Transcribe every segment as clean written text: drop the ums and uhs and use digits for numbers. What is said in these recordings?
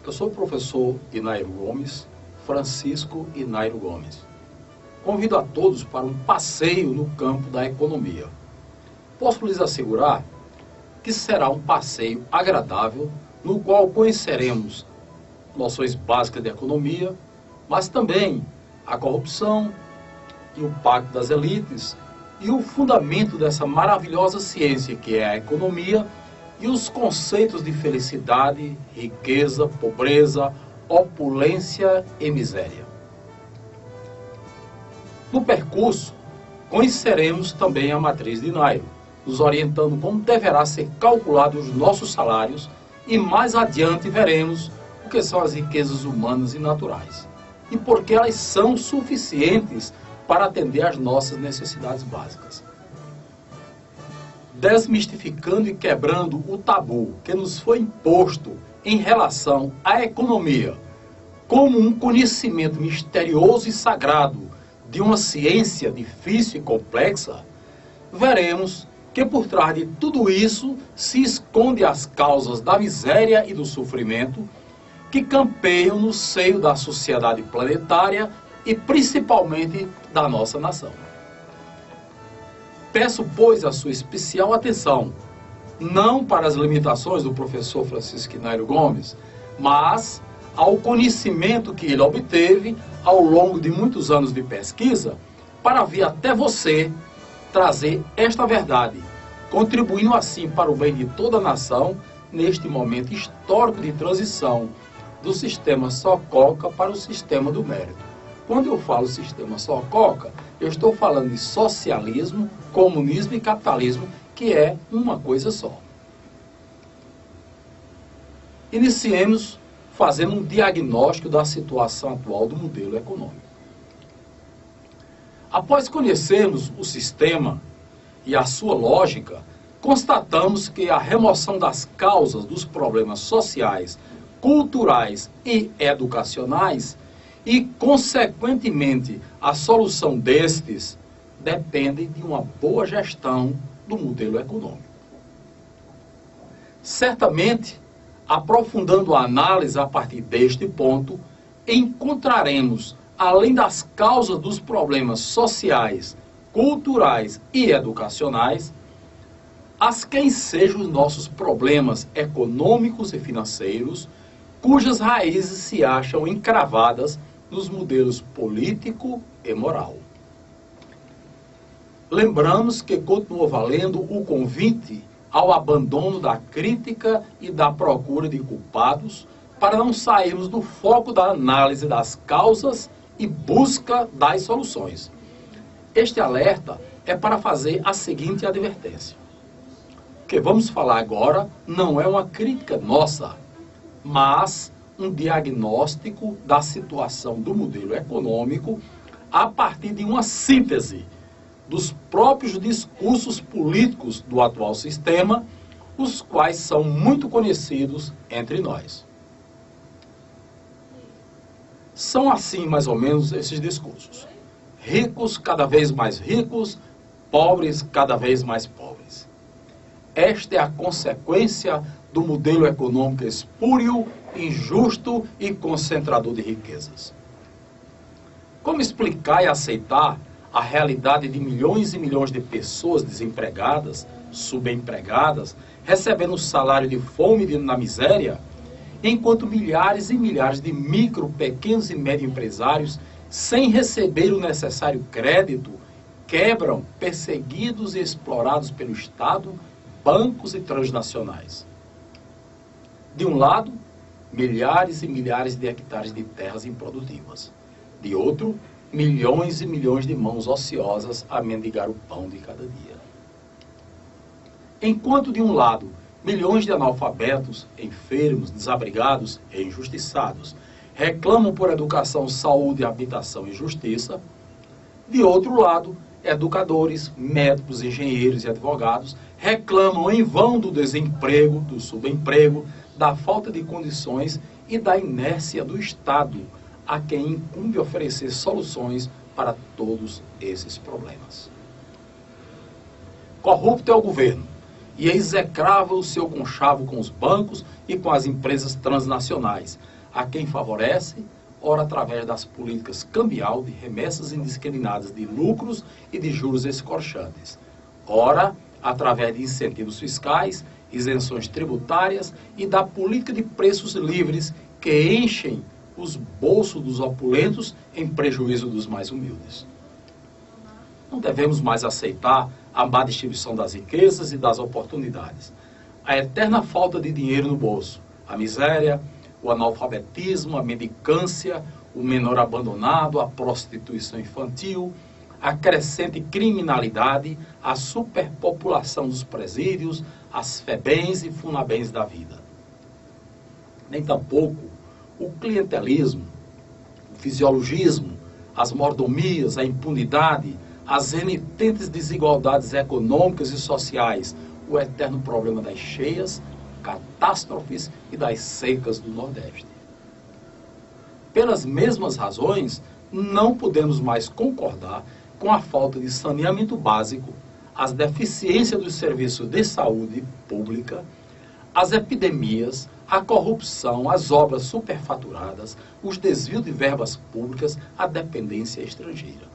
Eu sou o professor Inairo Gomes, Francisco Inairo Gomes. Convido a todos para um passeio no campo da economia. Posso lhes assegurar que será um passeio agradável, no qual conheceremos noções básicas de economia, mas também a corrupção e o pacto das elites e o fundamento dessa maravilhosa ciência que é a economia e os conceitos de felicidade, riqueza, pobreza, opulência e miséria. No percurso, conheceremos também a matriz de Nairo, nos orientando como deverá ser calculados os nossos salários e mais adiante veremos o que são as riquezas humanas e naturais e por que elas são suficientes para atender às nossas necessidades básicas. Desmistificando e quebrando o tabu que nos foi imposto em relação à economia como um conhecimento misterioso e sagrado de uma ciência difícil e complexa, veremos que por trás de tudo isso se esconde as causas da miséria e do sofrimento que campeiam no seio da sociedade planetária e principalmente da nossa nação. Peço, pois, a sua especial atenção, não para as limitações do professor Francisco Inairo Gomes, mas ao conhecimento que ele obteve ao longo de muitos anos de pesquisa, para vir até você trazer esta verdade, contribuindo assim para o bem de toda a nação, neste momento histórico de transição do sistema Só-Coca para o sistema do mérito. Quando eu falo sistema Só-Coca, eu estou falando de socialismo, comunismo e capitalismo, que é uma coisa só. Iniciemos fazendo um diagnóstico da situação atual do modelo econômico. Após conhecermos o sistema e a sua lógica, constatamos que a remoção das causas dos problemas sociais, culturais e educacionais e, consequentemente, a solução destes depende de uma boa gestão do modelo econômico. Certamente, aprofundando a análise a partir deste ponto, encontraremos, além das causas dos problemas sociais, culturais e educacionais, as que ensejam os nossos problemas econômicos e financeiros, cujas raízes se acham encravadas nos modelos político e moral. Lembramos que continua valendo o convite ao abandono da crítica e da procura de culpados para não sairmos do foco da análise das causas e busca das soluções. Este alerta é para fazer a seguinte advertência. O que vamos falar agora não é uma crítica nossa, mas um diagnóstico da situação do modelo econômico a partir de uma síntese dos próprios discursos políticos do atual sistema, os quais são muito conhecidos entre nós. São assim, mais ou menos, esses discursos. Ricos cada vez mais ricos, pobres cada vez mais pobres. Esta é a consequência do modelo econômico espúrio, injusto e concentrador de riquezas. Como explicar e aceitar a realidade de milhões e milhões de pessoas desempregadas, subempregadas, recebendo salário de fome e na miséria, enquanto milhares e milhares de micro, pequenos e médios empresários, sem receber o necessário crédito, quebram, perseguidos e explorados pelo Estado, bancos e transnacionais? De um lado, milhares e milhares de hectares de terras improdutivas. De outro, milhões e milhões de mãos ociosas a mendigar o pão de cada dia. Enquanto, de um lado, milhões de analfabetos, enfermos, desabrigados e injustiçados reclamam por educação, saúde, habitação e justiça, de outro lado, educadores, médicos, engenheiros e advogados reclamam em vão do desemprego, do subemprego, da falta de condições e da inércia do Estado, a quem incumbe oferecer soluções para todos esses problemas. Corrupto é o governo, e é execrável o seu conchavo com os bancos e com as empresas transnacionais, a quem favorece, ora através das políticas cambial de remessas indiscriminadas de lucros e de juros escorchantes, ora através de incentivos fiscais, isenções tributárias e da política de preços livres que enchem os bolsos dos opulentos em prejuízo dos mais humildes. Não devemos mais aceitar a má distribuição das riquezas e das oportunidades, a eterna falta de dinheiro no bolso, a miséria, o analfabetismo, a mendicância, o menor abandonado, a prostituição infantil, a crescente criminalidade, a superpopulação dos presídios, as febens e funabens da vida. Nem tampouco o clientelismo, o fisiologismo, as mordomias, a impunidade, as renitentes desigualdades econômicas e sociais, o eterno problema das cheias, catástrofes e das secas do Nordeste. Pelas mesmas razões, não podemos mais concordar com a falta de saneamento básico, as deficiências dos serviços de saúde pública, as epidemias, a corrupção, as obras superfaturadas, os desvios de verbas públicas, a dependência estrangeira.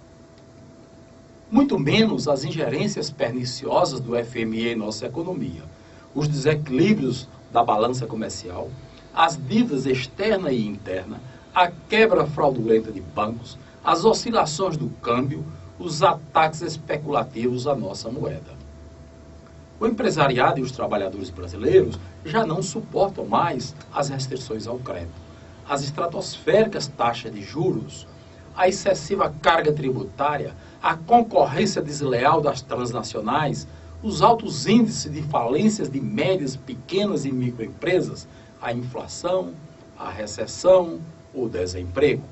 Muito menos as ingerências perniciosas do FMI em nossa economia, os desequilíbrios da balança comercial, as dívidas externa e interna, a quebra fraudulenta de bancos, as oscilações do câmbio, os ataques especulativos à nossa moeda. O empresariado e os trabalhadores brasileiros já não suportam mais as restrições ao crédito, as estratosféricas taxas de juros, a excessiva carga tributária, a concorrência desleal das transnacionais, os altos índices de falências de médias, pequenas e microempresas, a inflação, a recessão, o desemprego.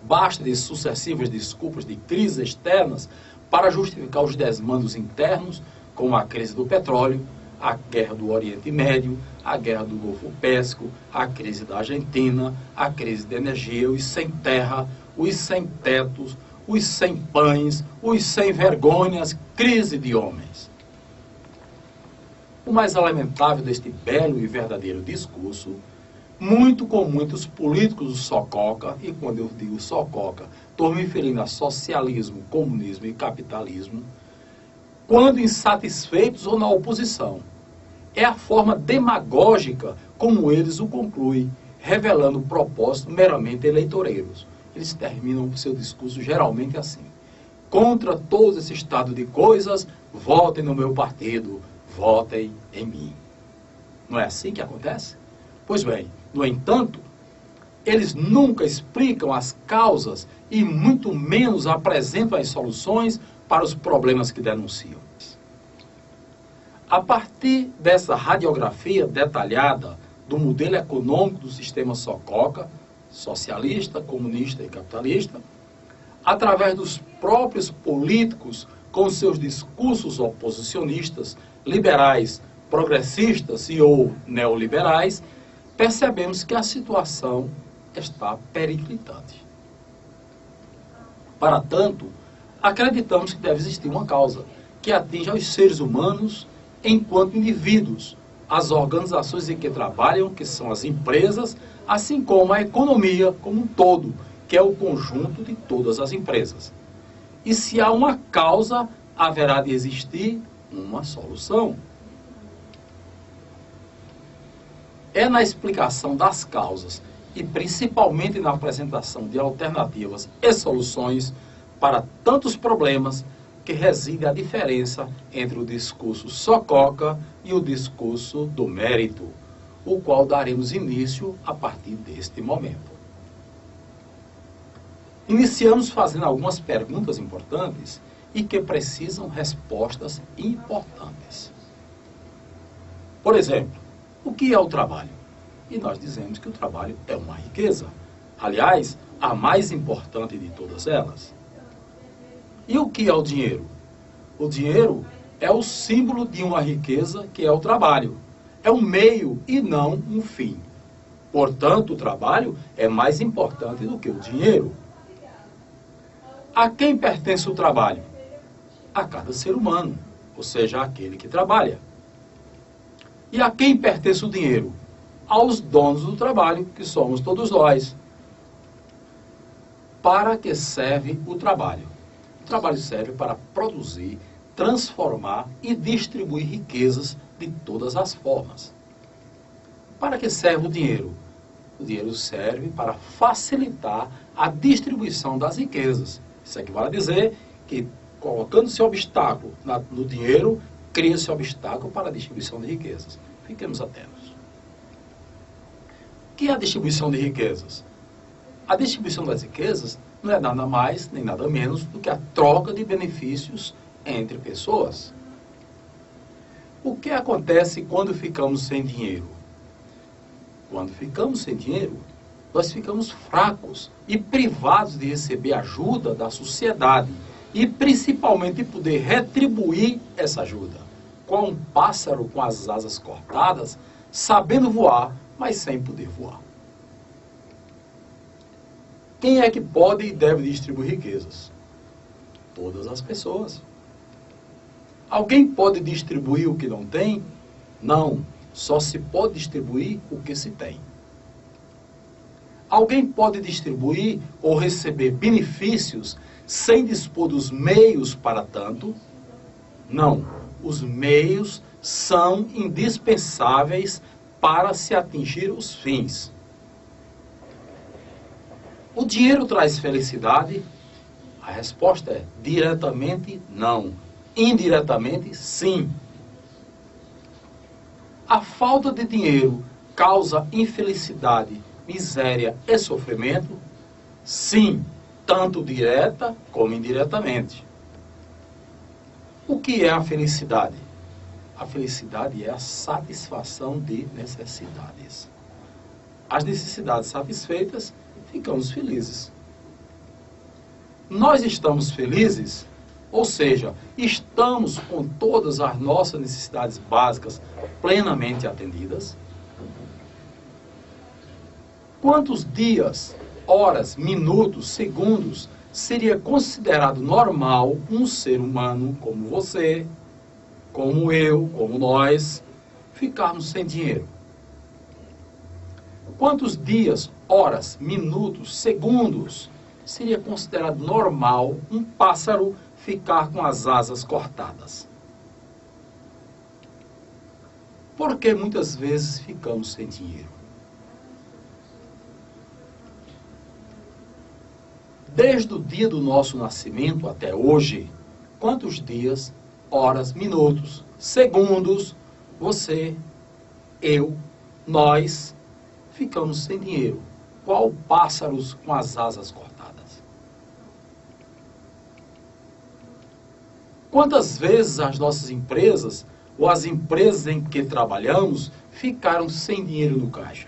Basta de sucessivas desculpas de crises externas para justificar os desmandos internos, como a crise do petróleo, a guerra do Oriente Médio, a guerra do Golfo Pérsico, a crise da Argentina, a crise de energia, os sem terra, os sem tetos, os sem pães, os sem vergonhas, crise de homens. O mais lamentável deste belo e verdadeiro discurso, muito com muitos políticos do Sococa, e quando eu digo Sococa, estou me referindo a socialismo, comunismo e capitalismo, quando insatisfeitos ou na oposição. É a forma demagógica como eles o concluem, revelando propósitos meramente eleitoreiros. Eles terminam o seu discurso geralmente assim: contra todo esse estado de coisas, votem no meu partido, votem em mim. Não é assim que acontece? Pois bem, no entanto, eles nunca explicam as causas e muito menos apresentam as soluções para os problemas que denunciam. A partir dessa radiografia detalhada do modelo econômico do sistema Sococa, socialista, comunista e capitalista, através dos próprios políticos com seus discursos oposicionistas, liberais, progressistas e ou neoliberais, percebemos que a situação está periclitante. Para tanto, acreditamos que deve existir uma causa que atinja os seres humanos enquanto indivíduos, as organizações em que trabalham, que são as empresas, assim como a economia como um todo, que é o conjunto de todas as empresas. E se há uma causa, haverá de existir uma solução. É na explicação das causas e principalmente na apresentação de alternativas e soluções para tantos problemas que reside a diferença entre o discurso Sococa e o discurso do mérito, o qual daremos início a partir deste momento. Iniciamos fazendo algumas perguntas importantes e que precisam respostas importantes. Por exemplo, o que é o trabalho? E nós dizemos que o trabalho é uma riqueza. Aliás, a mais importante de todas elas. E o que é o dinheiro? O dinheiro é o símbolo de uma riqueza que é o trabalho. É um meio e não um fim. Portanto, o trabalho é mais importante do que o dinheiro. A quem pertence o trabalho? A cada ser humano, ou seja, àquele que trabalha. E a quem pertence o dinheiro? aos donos do trabalho, que somos todos nós. Para que serve o trabalho? O trabalho serve para produzir, transformar e distribuir riquezas de todas as formas. Para que serve o dinheiro? O dinheiro serve para facilitar a distribuição das riquezas. Isso equivale a dizer que, colocando-se obstáculo no dinheiro, cria-se obstáculo para a distribuição de riquezas. Fiquemos atentos. O que é a distribuição de riquezas? A distribuição das riquezas não é nada mais nem nada menos do que a troca de benefícios entre pessoas. O que acontece quando ficamos sem dinheiro? Quando ficamos sem dinheiro, nós ficamos fracos e privados de receber ajuda da sociedade e principalmente de poder retribuir essa ajuda. Como um pássaro com as asas cortadas, sabendo voar, mas sem poder voar. Quem é que pode e deve distribuir riquezas? Todas as pessoas. Alguém pode distribuir o que não tem? Não. Só se pode distribuir o que se tem. Alguém pode distribuir ou receber benefícios sem dispor dos meios para tanto? Não. Os meios são indispensáveis para se atingir os fins. O dinheiro traz felicidade? A resposta é diretamente não. Indiretamente, sim. A falta de dinheiro causa infelicidade, miséria e sofrimento? Sim, tanto direta como indiretamente. O que é a felicidade? A felicidade é a satisfação de necessidades. As necessidades satisfeitas, ficamos felizes. Nós estamos felizes, ou seja, estamos com todas as nossas necessidades básicas plenamente atendidas? Quantos dias, horas, minutos, segundos seria considerado normal um ser humano como você, como eu, como nós, ficarmos sem dinheiro? Quantos dias, horas, minutos, segundos seria considerado normal um pássaro ficar com as asas cortadas? Por que muitas vezes ficamos sem dinheiro? Desde o dia do nosso nascimento até hoje, quantos dias, horas, minutos, segundos, você, eu, nós, ficamos sem dinheiro? Qual pássaros com as asas cortadas? Quantas vezes as nossas empresas, ou as empresas em que trabalhamos, ficaram sem dinheiro no caixa?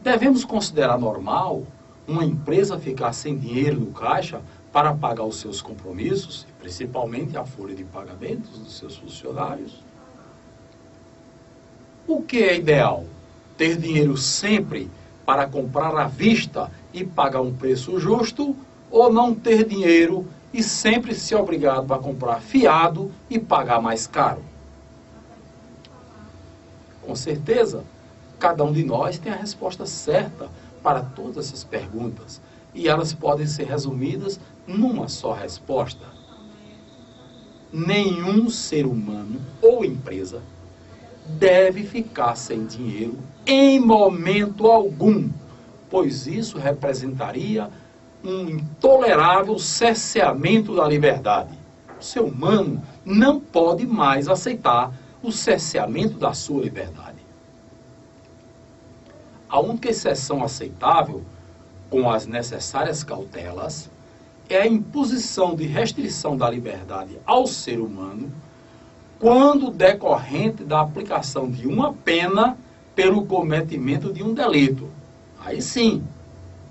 Devemos considerar normal uma empresa ficar sem dinheiro no caixa para pagar os seus compromissos, principalmente a folha de pagamentos dos seus funcionários? O que é ideal? Ter dinheiro sempre para comprar à vista e pagar um preço justo, ou não ter dinheiro e sempre ser obrigado a comprar fiado e pagar mais caro? Com certeza, cada um de nós tem a resposta certa para todas essas perguntas, e elas podem ser resumidas numa só resposta. Nenhum ser humano ou empresa deve ficar sem dinheiro em momento algum, pois isso representaria um intolerável cerceamento da liberdade. O ser humano não pode mais aceitar o cerceamento da sua liberdade. A única exceção aceitável, com as necessárias cautelas, é a imposição de restrição da liberdade ao ser humano quando decorrente da aplicação de uma pena pelo cometimento de um delito. Aí sim,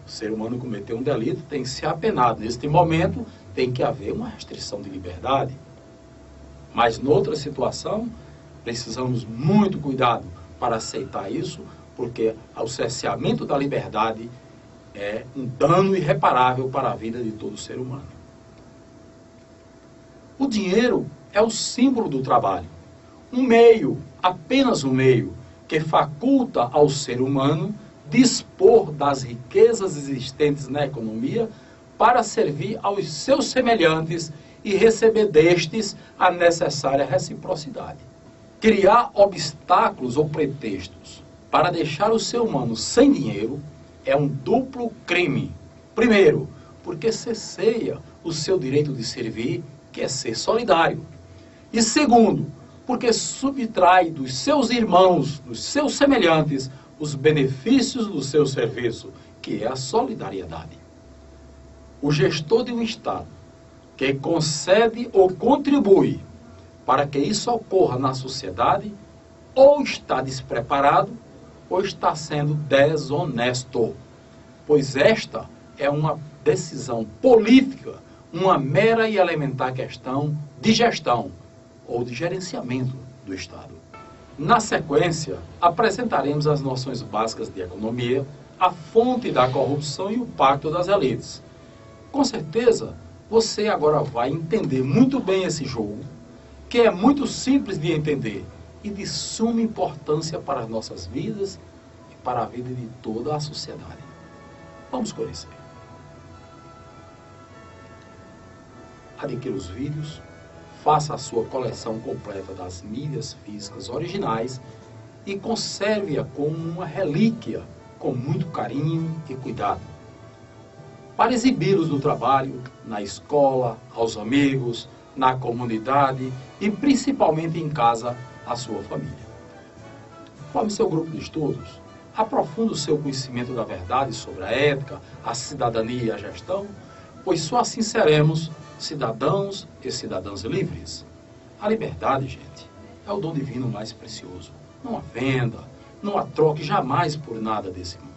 o ser humano cometeu um delito, tem que ser apenado. Neste momento, tem que haver uma restrição de liberdade. Mas, noutra situação, precisamos muito cuidado para aceitar isso, porque o cerceamento da liberdade é um dano irreparável para a vida de todo ser humano. O dinheiro é o símbolo do trabalho. um meio, apenas um meio, que faculta ao ser humano dispor das riquezas existentes na economia para servir aos seus semelhantes e receber destes a necessária reciprocidade. Criar obstáculos ou pretextos para deixar o ser humano sem dinheiro é um duplo crime. Primeiro, porque cesseia o seu direito de servir, que é ser solidário. E segundo, porque subtrai dos seus irmãos, dos seus semelhantes, os benefícios do seu serviço, que é a solidariedade. O gestor de um Estado que concede ou contribui para que isso ocorra na sociedade, ou está despreparado, ou está sendo desonesto, pois esta é uma decisão política, uma mera e elementar questão de gestão ou de gerenciamento do Estado. Na sequência, apresentaremos as noções básicas de economia, a fonte da corrupção e o pacto das elites. Com certeza, você agora vai entender muito bem esse jogo, que é muito simples de entender e de suma importância para as nossas vidas e para a vida de toda a sociedade. Vamos conhecer. Adquira os vídeos, faça a sua coleção completa das mídias físicas originais e conserve-a como uma relíquia, com muito carinho e cuidado, para exibi-los no trabalho, na escola, aos amigos, na comunidade e principalmente em casa, à sua família. Forme seu grupo de estudos, aprofunde o seu conhecimento da verdade sobre a ética, a cidadania e a gestão, pois só assim seremos cidadãos e cidadãs livres. A liberdade, gente, é o dom divino mais precioso. Não há venda, não há troque jamais por nada desse mundo.